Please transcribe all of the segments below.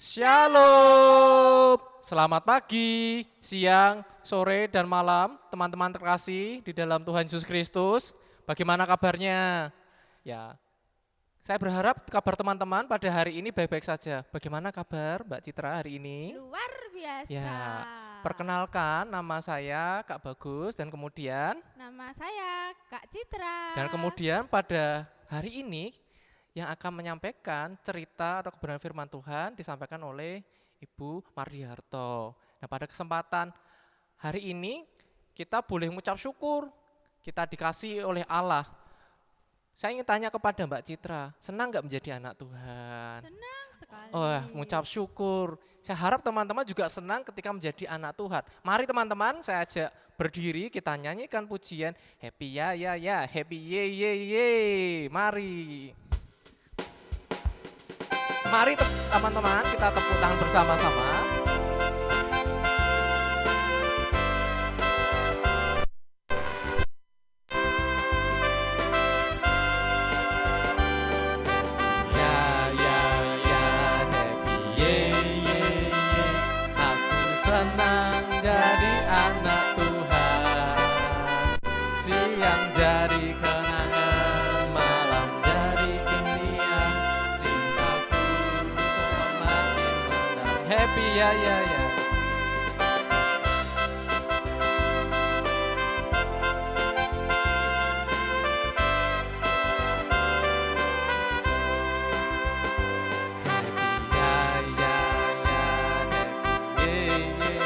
Shalom. Selamat pagi, siang, sore, dan malam teman-teman terkasih di dalam Tuhan Yesus Kristus. Bagaimana kabarnya? Ya, saya berharap kabar teman-teman pada hari ini baik-baik saja. Bagaimana kabar Mbak Citra hari ini? Luar biasa. Ya, perkenalkan nama saya Kak Bagus dan Nama saya Kak Citra. kemudian pada hari ini yang akan menyampaikan cerita atau kebenaran firman Tuhan disampaikan oleh Ibu Mardiarto. Nah, pada kesempatan hari ini kita boleh mengucap syukur, kita dikasih oleh Allah. Saya ingin tanya kepada Mbak Citra, senang nggak menjadi anak Tuhan? Senang sekali. Oh, mengucap syukur. Saya harap teman-teman juga senang ketika menjadi anak Tuhan. Mari teman-teman, saya ajak berdiri, kita nyanyikan pujian Happy ya ya ya, Happy ye ye ye. Mari. Mari teman-teman, kita tepuk tangan bersama-sama. Ya ya ya, happy ye ye ye. Aku senang jadi anak Tuhan. Siang jadi kenangan, malam jadi impian. Cintaku semakin mendalam. Happy ya ya ya. Happy ya ya ya, happy ye ye.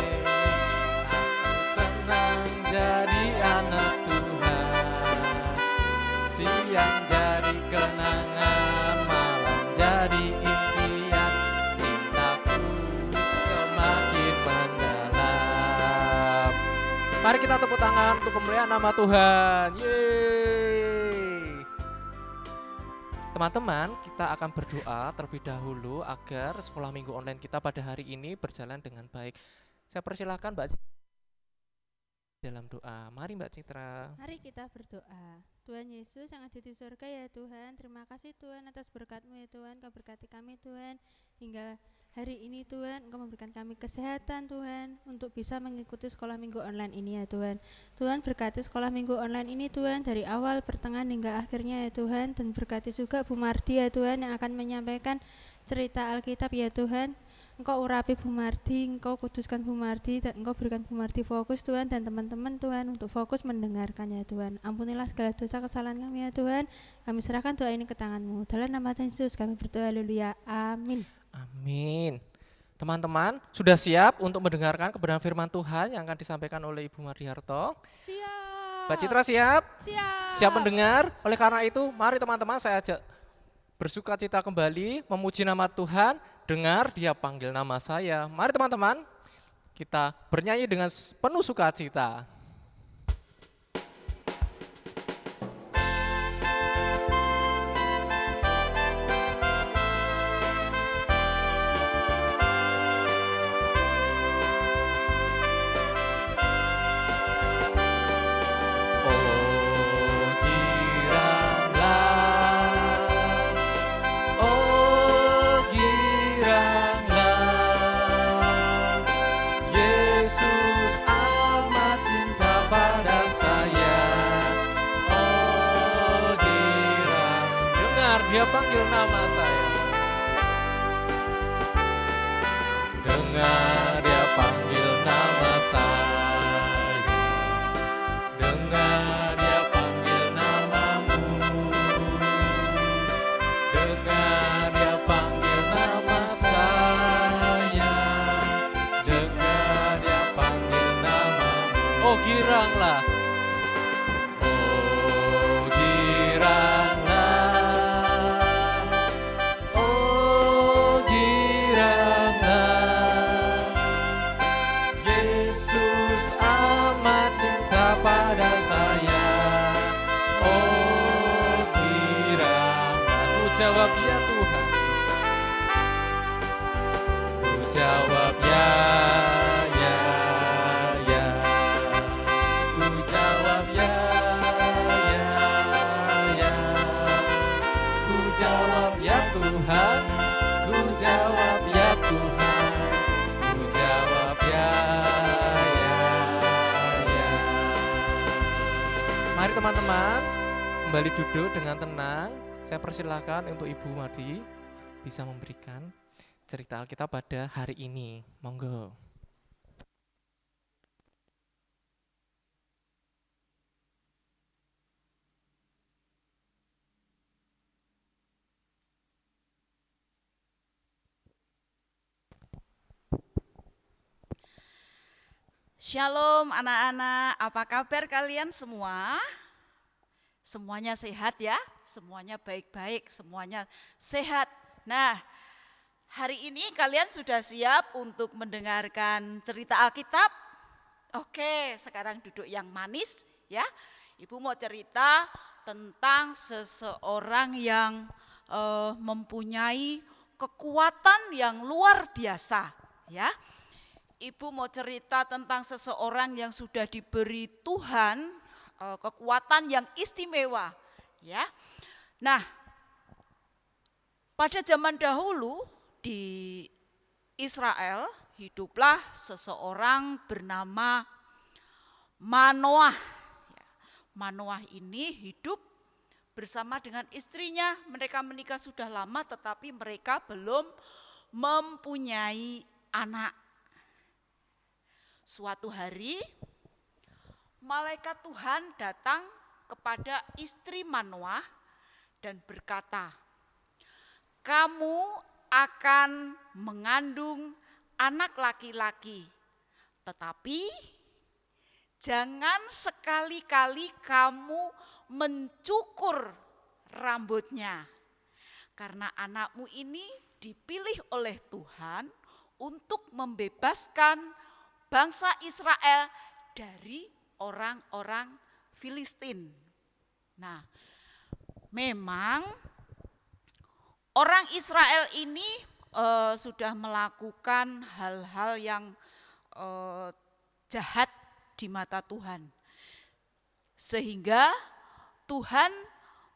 Aku senang jadi anak Tuhan. Siang jadi kenangan, malam jadi impian. Cintaku semakin mendalam. Mari kita tepuk tangan untuk kemuliaan nama Tuhan. Yeay. Teman-teman, kita akan berdoa terlebih dahulu agar sekolah minggu online kita pada hari ini berjalan dengan baik. Saya persilahkan Mbak dalam doa. Mari Mbak Citra. Mari kita berdoa. Tuhan Yesus yang ada di surga ya Tuhan, terima kasih Tuhan atas berkat-Mu ya Tuhan. Kau berkati kami Tuhan hingga hari ini Tuhan. Engkau memberikan kami kesehatan Tuhan untuk bisa mengikuti sekolah minggu online ini ya Tuhan. Tuhan berkati sekolah minggu online ini Tuhan dari awal, pertengahan hingga akhirnya ya Tuhan. Dan berkati juga Bu Mardi ya Tuhan yang akan menyampaikan cerita Alkitab ya Tuhan. Engkau urapi Bu Mardi, Engkau kuduskan Bu Mardi, dan Engkau berikan Bu Mardi fokus Tuhan dan teman-teman Tuhan untuk fokus mendengarkan ya Tuhan. Ampunilah segala dosa kesalahan kami ya Tuhan. Kami serahkan doa ini ke tangan-Mu. Dalam nama Tuhan Yesus kami berdoa, haleluya, amin. Amin. Teman-teman, sudah siap untuk mendengarkan kebenaran firman Tuhan yang akan disampaikan oleh Ibu Mardiarto? Siap. Mbak Citra siap? Siap. Siap mendengar? Oleh karena itu, mari teman-teman saya ajak bersuka cita kembali, memuji nama Tuhan. Dengar dia panggil nama saya. Mari teman-teman, kita bernyanyi dengan penuh sukacita. Dia panggil nama saya. Dengar dia panggil nama saya. Dengar dia panggil namamu. Dengar dia panggil nama saya. Dengar dia panggil namamu. Oh giranglah. Oh giranglah. Pada saya, oh kiranya ku jawab ya Tuhan, ku jawab ya, ya, ya, ku jawab teman-teman kembali duduk dengan tenang. Saya persilahkan untuk Ibu Madi bisa memberikan cerita Alkitab pada hari ini. Monggo. Shalom anak-anak, apa kabar kalian semua? Semuanya sehat ya? Semuanya baik-baik, semuanya sehat. Nah, hari ini kalian sudah siap untuk mendengarkan cerita Alkitab? Oke, sekarang duduk yang manis ya. Ibu mau cerita tentang seseorang yang mempunyai kekuatan yang luar biasa ya. Ibu mau cerita tentang seseorang yang sudah diberi Tuhan kekuatan yang istimewa, ya. Nah, pada zaman dahulu di Israel hiduplah seseorang bernama Manoah. Manoah ini hidup bersama dengan istrinya. Mereka menikah sudah lama, tetapi mereka belum mempunyai anak. Suatu hari, malaikat Tuhan datang kepada istri Manoah dan berkata, "Kamu akan mengandung anak laki-laki, tetapi jangan sekali-kali kamu mencukur rambutnya, karena anakmu ini dipilih oleh Tuhan untuk membebaskan bangsa Israel dari orang-orang Filistin." Nah, memang orang Israel ini sudah melakukan hal-hal yang jahat di mata Tuhan. Sehingga Tuhan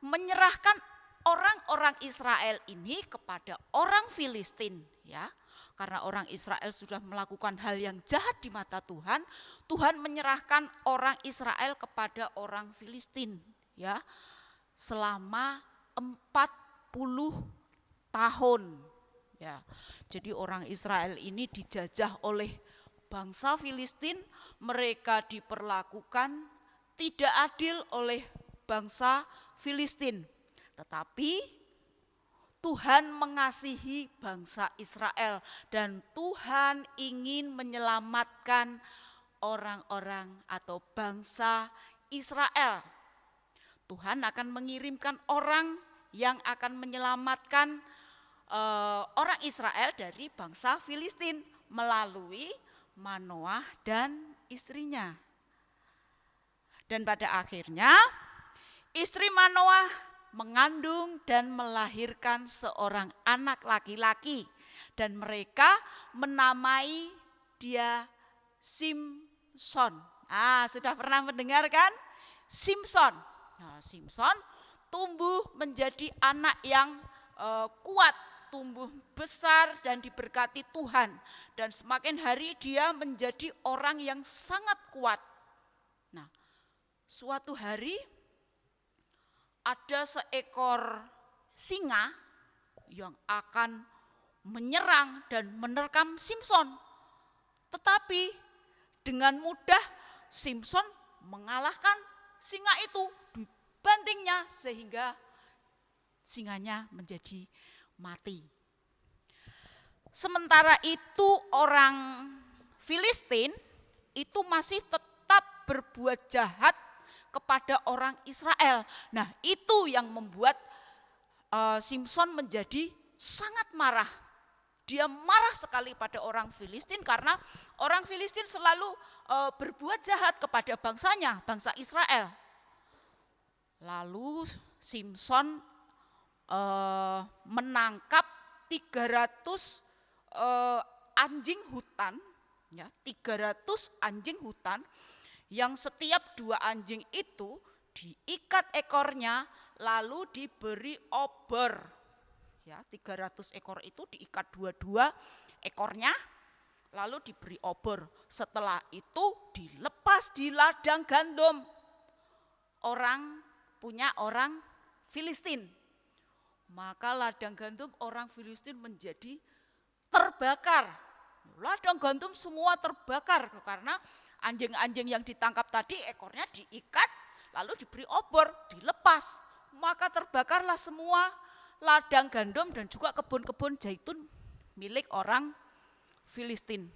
menyerahkan orang-orang Israel ini kepada orang Filistin, ya. Karena orang Israel sudah melakukan hal yang jahat di mata Tuhan, Tuhan menyerahkan orang Israel kepada orang Filistin, ya, selama 40 tahun. Ya. Jadi orang Israel ini dijajah oleh bangsa Filistin, mereka diperlakukan tidak adil oleh bangsa Filistin. Tetapi Tuhan mengasihi bangsa Israel dan Tuhan ingin menyelamatkan orang-orang atau bangsa Israel. Tuhan akan mengirimkan orang yang akan menyelamatkan orang Israel dari bangsa Filistin melalui Manoah dan istrinya. Dan pada akhirnya istri Manoah mengandung dan melahirkan seorang anak laki-laki, dan mereka menamai dia Simson. Sudah pernah mendengar kan? Simson. Nah, Simson tumbuh menjadi anak yang kuat, tumbuh besar dan diberkati Tuhan, dan semakin hari dia menjadi orang yang sangat kuat. Nah, suatu hari ada seekor singa yang akan menyerang dan menerkam Simson. Tetapi dengan mudah Simson mengalahkan singa itu, dibantingnya sehingga singanya menjadi mati. Sementara itu orang Filistin itu masih tetap berbuat jahat kepada orang Israel. Nah, itu yang membuat Simson menjadi sangat marah. Dia marah sekali pada orang Filistin karena orang Filistin selalu berbuat jahat kepada bangsanya, bangsa Israel. Lalu Simson menangkap 300 anjing hutan, ya, 300 anjing hutan, yang setiap 2 anjing itu diikat ekornya lalu diberi obor. Ya, 300 ekor itu diikat 2-2 ekornya lalu diberi obor. Setelah itu dilepas di ladang gandum. orang Filistin. Maka ladang gandum orang Filistin menjadi terbakar. Ladang gandum semua terbakar karena anjing-anjing yang ditangkap tadi ekornya diikat lalu diberi obor, dilepas. Maka terbakarlah semua ladang gandum dan juga kebun-kebun zaitun milik orang Filistin.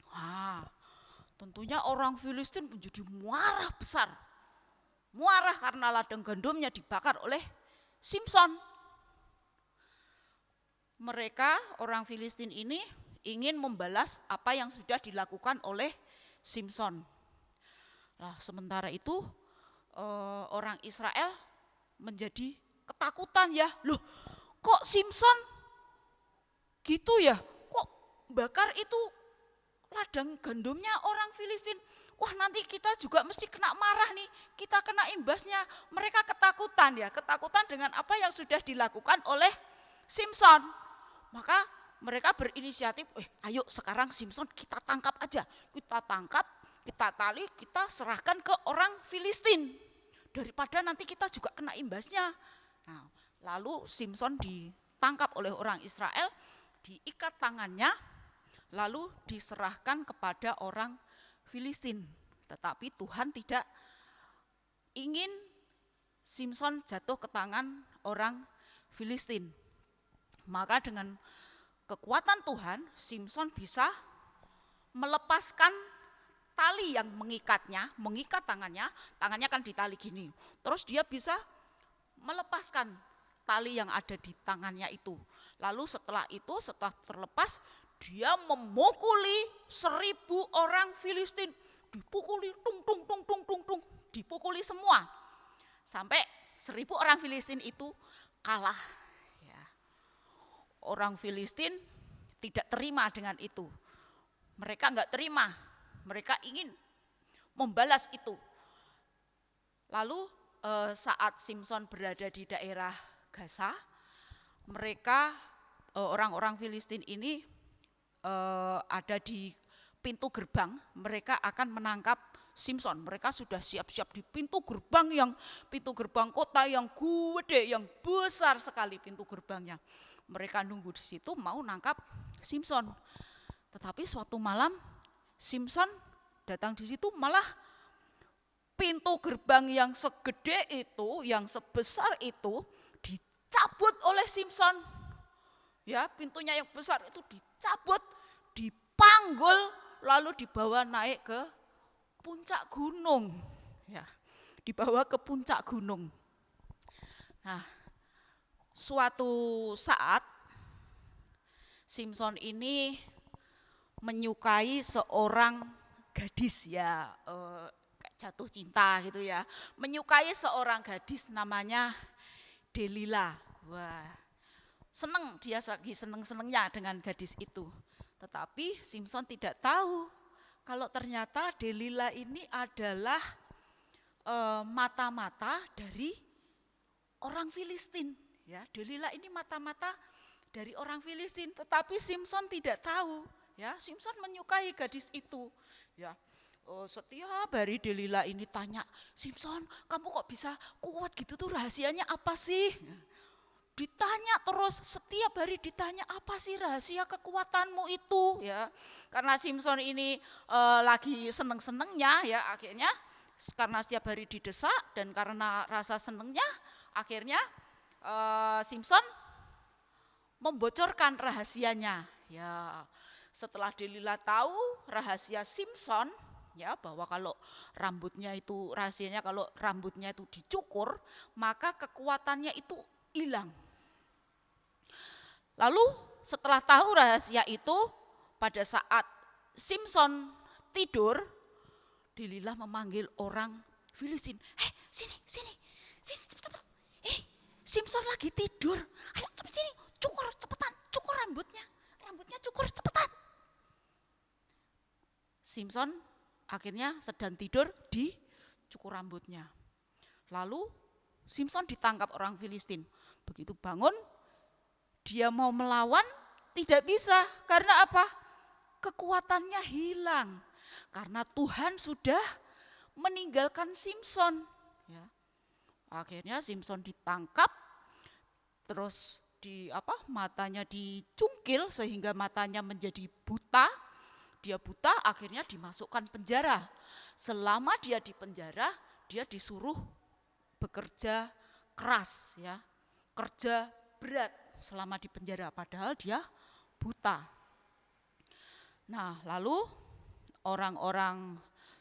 Wah, tentunya orang Filistin menjadi marah besar. Marah karena ladang gandumnya dibakar oleh Simson. Mereka orang Filistin ini ingin membalas apa yang sudah dilakukan oleh Simson. Nah, sementara itu orang Israel menjadi ketakutan ya. Loh, kok Simson gitu ya? Kok bakar itu ladang gandumnya orang Filistin? Wah, nanti kita juga mesti kena marah nih. Kita kena imbasnya. Mereka ketakutan ya, ketakutan dengan apa yang sudah dilakukan oleh Simson. Maka mereka berinisiatif, ayo sekarang Simson kita tangkap aja. Kita tangkap, kita tali, kita serahkan ke orang Filistin. Daripada nanti kita juga kena imbasnya. Nah, lalu Simson ditangkap oleh orang Israel, diikat tangannya, lalu diserahkan kepada orang Filistin. Tetapi Tuhan tidak ingin Simson jatuh ke tangan orang Filistin. Maka dengan kekuatan Tuhan, Simson bisa melepaskan tali yang mengikatnya, mengikat tangannya kan ditali gini. Terus dia bisa melepaskan tali yang ada di tangannya itu. Lalu setelah terlepas, dia memukuli 1.000 orang Filistin. Dipukuli, tung, dipukuli semua. Sampai 1.000 orang Filistin itu kalah. Ya. Orang Filistin tidak terima dengan itu. Mereka enggak terima. Mereka ingin membalas itu. Lalu saat Simson berada di daerah Gaza, mereka orang-orang Filistin ini ada di pintu gerbang, mereka akan menangkap Simson. Mereka sudah siap-siap di pintu gerbang kota yang gede, yang besar sekali pintu gerbangnya. Mereka nunggu di situ mau nangkap Simson. Tetapi suatu malam Simson datang di situ, malah pintu gerbang yang segede itu, yang sebesar itu dicabut oleh Simson. Ya, pintunya yang besar itu dicabut, dipanggul, lalu dibawa naik ke puncak gunung. Ya, dibawa ke puncak gunung. Nah, suatu saat Simson ini menyukai seorang gadis ya, jatuh cinta gitu ya. Menyukai seorang gadis namanya Delila. Wah, seneng, dia lagi seneng-senengnya dengan gadis itu. Tetapi Simson tidak tahu kalau ternyata Delila ini adalah mata-mata dari orang Filistin. Ya, Delila ini mata-mata dari orang Filistin. Tetapi Simson tidak tahu. Ya, Simson menyukai gadis itu. Ya, setiap hari Delila ini tanya, Simson, kamu kok bisa kuat gitu tuh, rahasianya apa sih? Ditanya terus, setiap hari ditanya, apa sih rahasia kekuatanmu itu? Ya, karena Simson ini lagi seneng-senengnya, ya akhirnya karena setiap hari didesak dan karena rasa senengnya, akhirnya Simson membocorkan rahasianya. Ya, setelah Delila tahu rahasia Simson, ya bahwa kalau rambutnya itu rahasianya, kalau rambutnya itu dicukur, maka kekuatannya itu hilang. Lalu setelah tahu rahasia itu, pada saat Simson tidur, Delila memanggil orang Filistin. Sini, cepet. Simson lagi tidur. Ayo cepet sini, cukur cepetan, cukur rambutnya cukur cepetan. Simson akhirnya sedang tidur, dicukur rambutnya. Lalu Simson ditangkap orang Filistin. Begitu bangun, dia mau melawan, tidak bisa. Karena apa? Kekuatannya hilang. Karena Tuhan sudah meninggalkan Simson. ya. Akhirnya Simson ditangkap, terus matanya dicungkil sehingga matanya menjadi buta. Dia buta, akhirnya dimasukkan penjara. Selama dia di penjara, dia disuruh bekerja keras, ya, kerja berat selama di penjara, padahal dia buta. Nah, lalu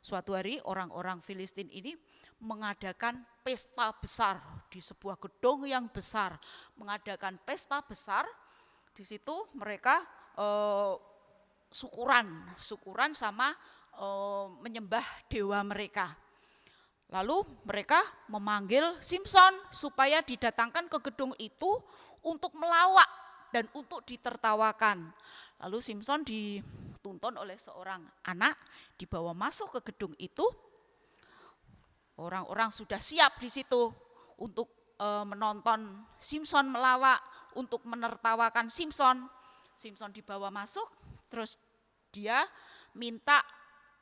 suatu hari orang-orang Filistin ini mengadakan pesta besar di sebuah gedung yang besar, mengadakan pesta besar. Di situ mereka syukuran sama menyembah dewa mereka. Lalu mereka memanggil Simson supaya didatangkan ke gedung itu untuk melawak dan untuk ditertawakan. Lalu Simson dituntun oleh seorang anak, dibawa masuk ke gedung itu. Orang-orang sudah siap di situ untuk menonton Simson melawak, untuk menertawakan Simson. Simson dibawa masuk, terus dia minta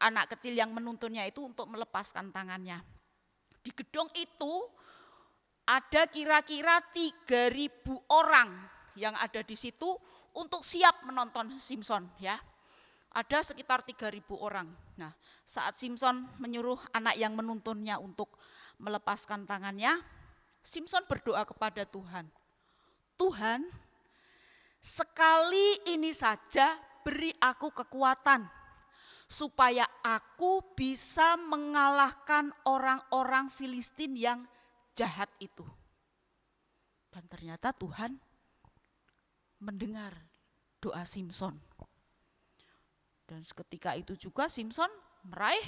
anak kecil yang menuntunnya itu untuk melepaskan tangannya. Di gedung itu ada kira-kira 3.000 orang yang ada di situ untuk siap menonton Simson, ya. Ada sekitar 3.000 orang. Nah, saat Simson menyuruh anak yang menuntunnya untuk melepaskan tangannya, Simson berdoa kepada Tuhan. Tuhan, sekali ini saja beri aku kekuatan supaya aku bisa mengalahkan orang-orang Filistin yang jahat itu. Dan ternyata Tuhan mendengar doa Simson. Dan seketika itu juga Simson meraih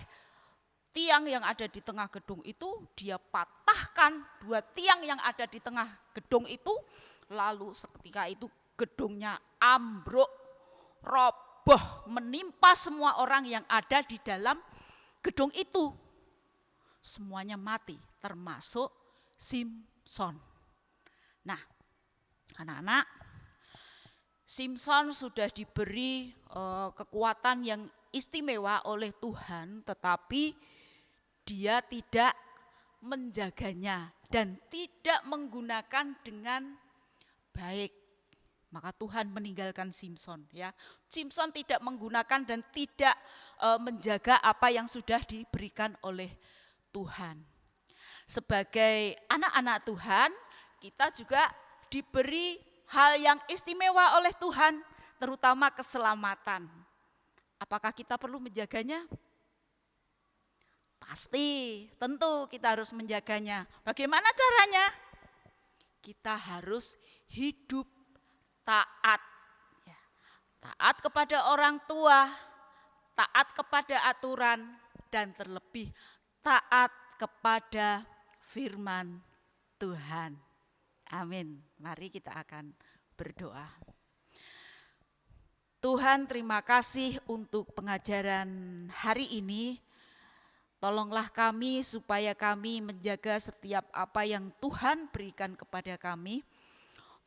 tiang yang ada di tengah gedung itu, dia patahkan 2 tiang yang ada di tengah gedung itu, lalu seketika itu gedungnya ambruk, roboh, menimpa semua orang yang ada di dalam gedung itu. Semuanya mati, termasuk Simson. Nah, anak-anak, Simson sudah diberi kekuatan yang istimewa oleh Tuhan, tetapi dia tidak menjaganya dan tidak menggunakan dengan baik. Maka Tuhan meninggalkan Simson, ya. Simson tidak menggunakan dan tidak menjaga apa yang sudah diberikan oleh Tuhan. Sebagai anak-anak Tuhan, kita juga diberi hal yang istimewa oleh Tuhan, terutama keselamatan. Apakah kita perlu menjaganya? Pasti, tentu kita harus menjaganya. Bagaimana caranya? Kita harus hidup taat. Ya. Taat kepada orang tua, taat kepada aturan, dan terlebih taat kepada firman Tuhan. Amin. Mari kita akan berdoa. Tuhan, terima kasih untuk pengajaran hari ini. Tolonglah kami supaya kami menjaga setiap apa yang Tuhan berikan kepada kami.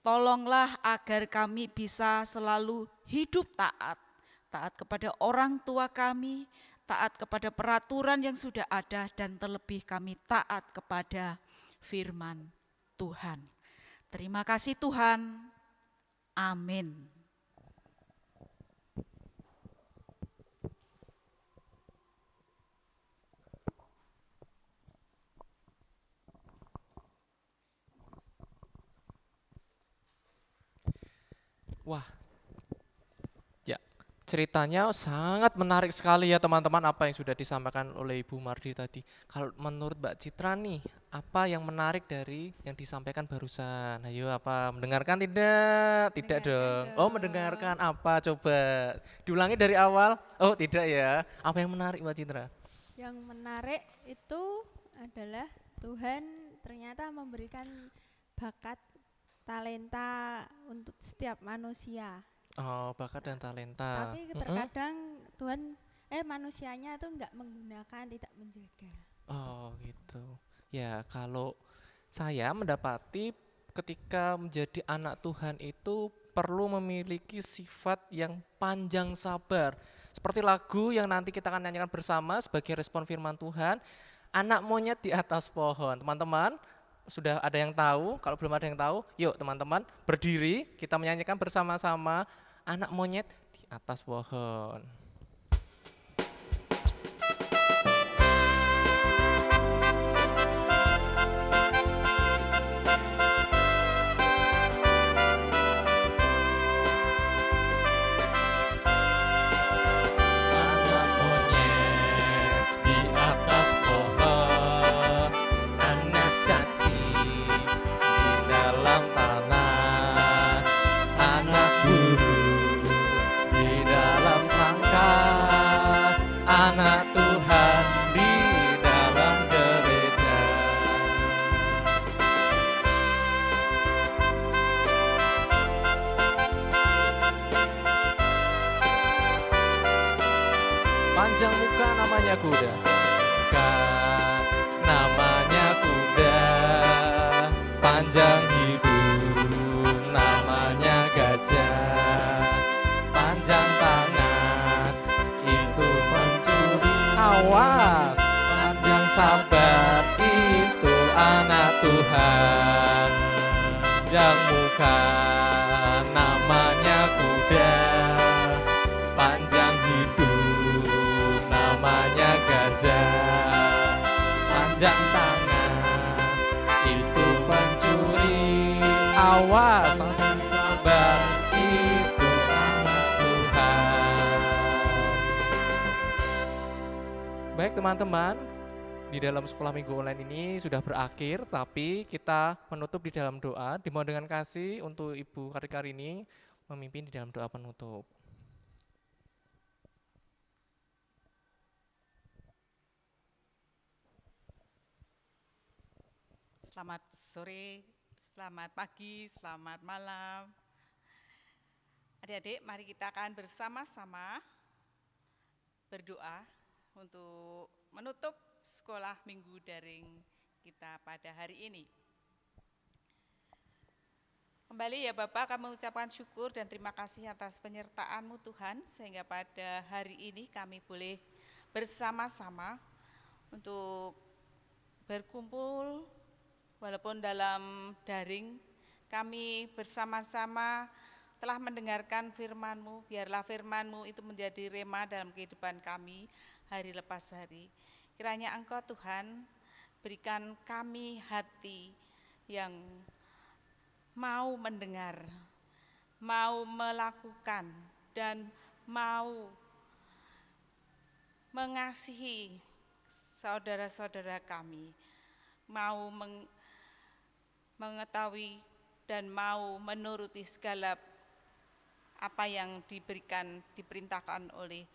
Tolonglah agar kami bisa selalu hidup taat. Taat kepada orang tua kami, taat kepada peraturan yang sudah ada, dan terlebih kami taat kepada firman Tuhan. Terima kasih Tuhan. Amin. Wah, ya, ceritanya sangat menarik sekali ya teman-teman, apa yang sudah disampaikan oleh Ibu Mardi tadi. Kalau menurut Mbak Citra nih, apa yang menarik dari yang disampaikan barusan? Ayo, apa? Mendengarkan tidak? Tidak dong. Oh, mendengarkan apa? Coba diulangi dari awal. Oh, tidak ya. Apa yang menarik Mbak Citra? Yang menarik itu adalah Tuhan ternyata memberikan bakat, talenta untuk setiap manusia. Oh, bakat dan talenta. Tapi terkadang manusianya tuh nggak menggunakan, tidak menjaga. Oh, gitu. Ya, kalau saya mendapati ketika menjadi anak Tuhan itu perlu memiliki sifat yang panjang sabar. Seperti lagu yang nanti kita akan nyanyikan bersama sebagai respon firman Tuhan. anak monyet di atas pohon. Teman-teman, sudah ada yang tahu? Kalau belum ada yang tahu, yuk teman-teman berdiri, kita menyanyikan bersama-sama anak monyet di atas pohon. Anak monyet di atas pohon, anak cacing di dalam tanah, anak burung di dalam sangkar, anak Tuhan di dalam gereja. Panjang muka namanya kuda, muka namanya kuda, panjang hidung namanya gajah, panjang tangan itu pencuri, awas, panjang sabar itu anak Tuhan, panjang muka namanya kuda, panjang hidung namanya gajah, panjang tangan itu pencuri, awas panjang sabar itu anak Tuhan. Baik teman-teman, di dalam sekolah minggu online ini sudah berakhir, tapi kita menutup di dalam doa. Dimohon dengan kasih untuk Ibu Karini memimpin di dalam doa penutup. Selamat sore, selamat pagi, selamat malam. Adik-adik, mari kita akan bersama-sama berdoa untuk menutup sekolah minggu daring kita pada hari ini. Kembali ya Bapak, kami mengucapkan syukur dan terima kasih atas penyertaan-Mu Tuhan, sehingga pada hari ini kami boleh bersama-sama untuk berkumpul walaupun dalam daring. Kami bersama-sama telah mendengarkan firman-Mu, biarlah firman-Mu itu menjadi rema dalam kehidupan kami hari lepas hari. Kiranya Engkau Tuhan berikan kami hati yang mau mendengar, mau melakukan, dan mau mengasihi saudara-saudara kami, mau mengetahui dan mau menuruti segala apa yang diperintahkan oleh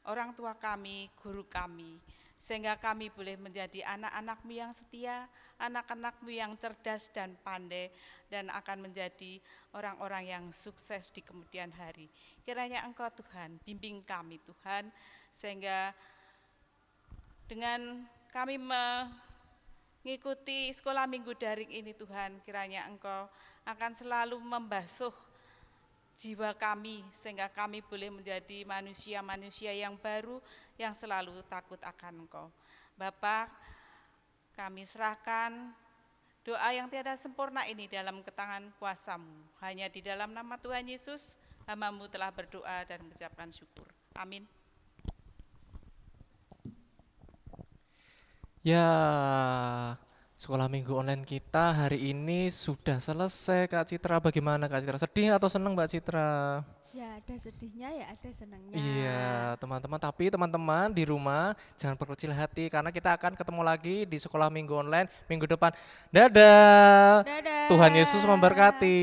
orang tua kami, guru kami, sehingga kami boleh menjadi anak-anak-Mu yang setia, anak-anak-Mu yang cerdas dan pandai, dan akan menjadi orang-orang yang sukses di kemudian hari. Kiranya Engkau Tuhan bimbing kami Tuhan, sehingga dengan kami mengikuti sekolah minggu daring ini Tuhan, kiranya Engkau akan selalu membasuh jiwa kami, sehingga kami boleh menjadi manusia-manusia yang baru, yang selalu takut akan Engkau. Bapa, kami serahkan doa yang tiada sempurna ini dalam tangan kuasa-Mu. Hanya di dalam nama Tuhan Yesus, hamba-Mu telah berdoa dan mengucapkan syukur. Amin. Ya, sekolah minggu online kita hari ini sudah selesai Kak Citra. Bagaimana Kak Citra? Sedih atau senang Mbak Citra? Ya ada sedihnya, ya ada senangnya. Iya teman-teman, tapi teman-teman di rumah jangan berkecil hati karena kita akan ketemu lagi di sekolah minggu online minggu depan. Dadah. Dadah. Tuhan Yesus memberkati.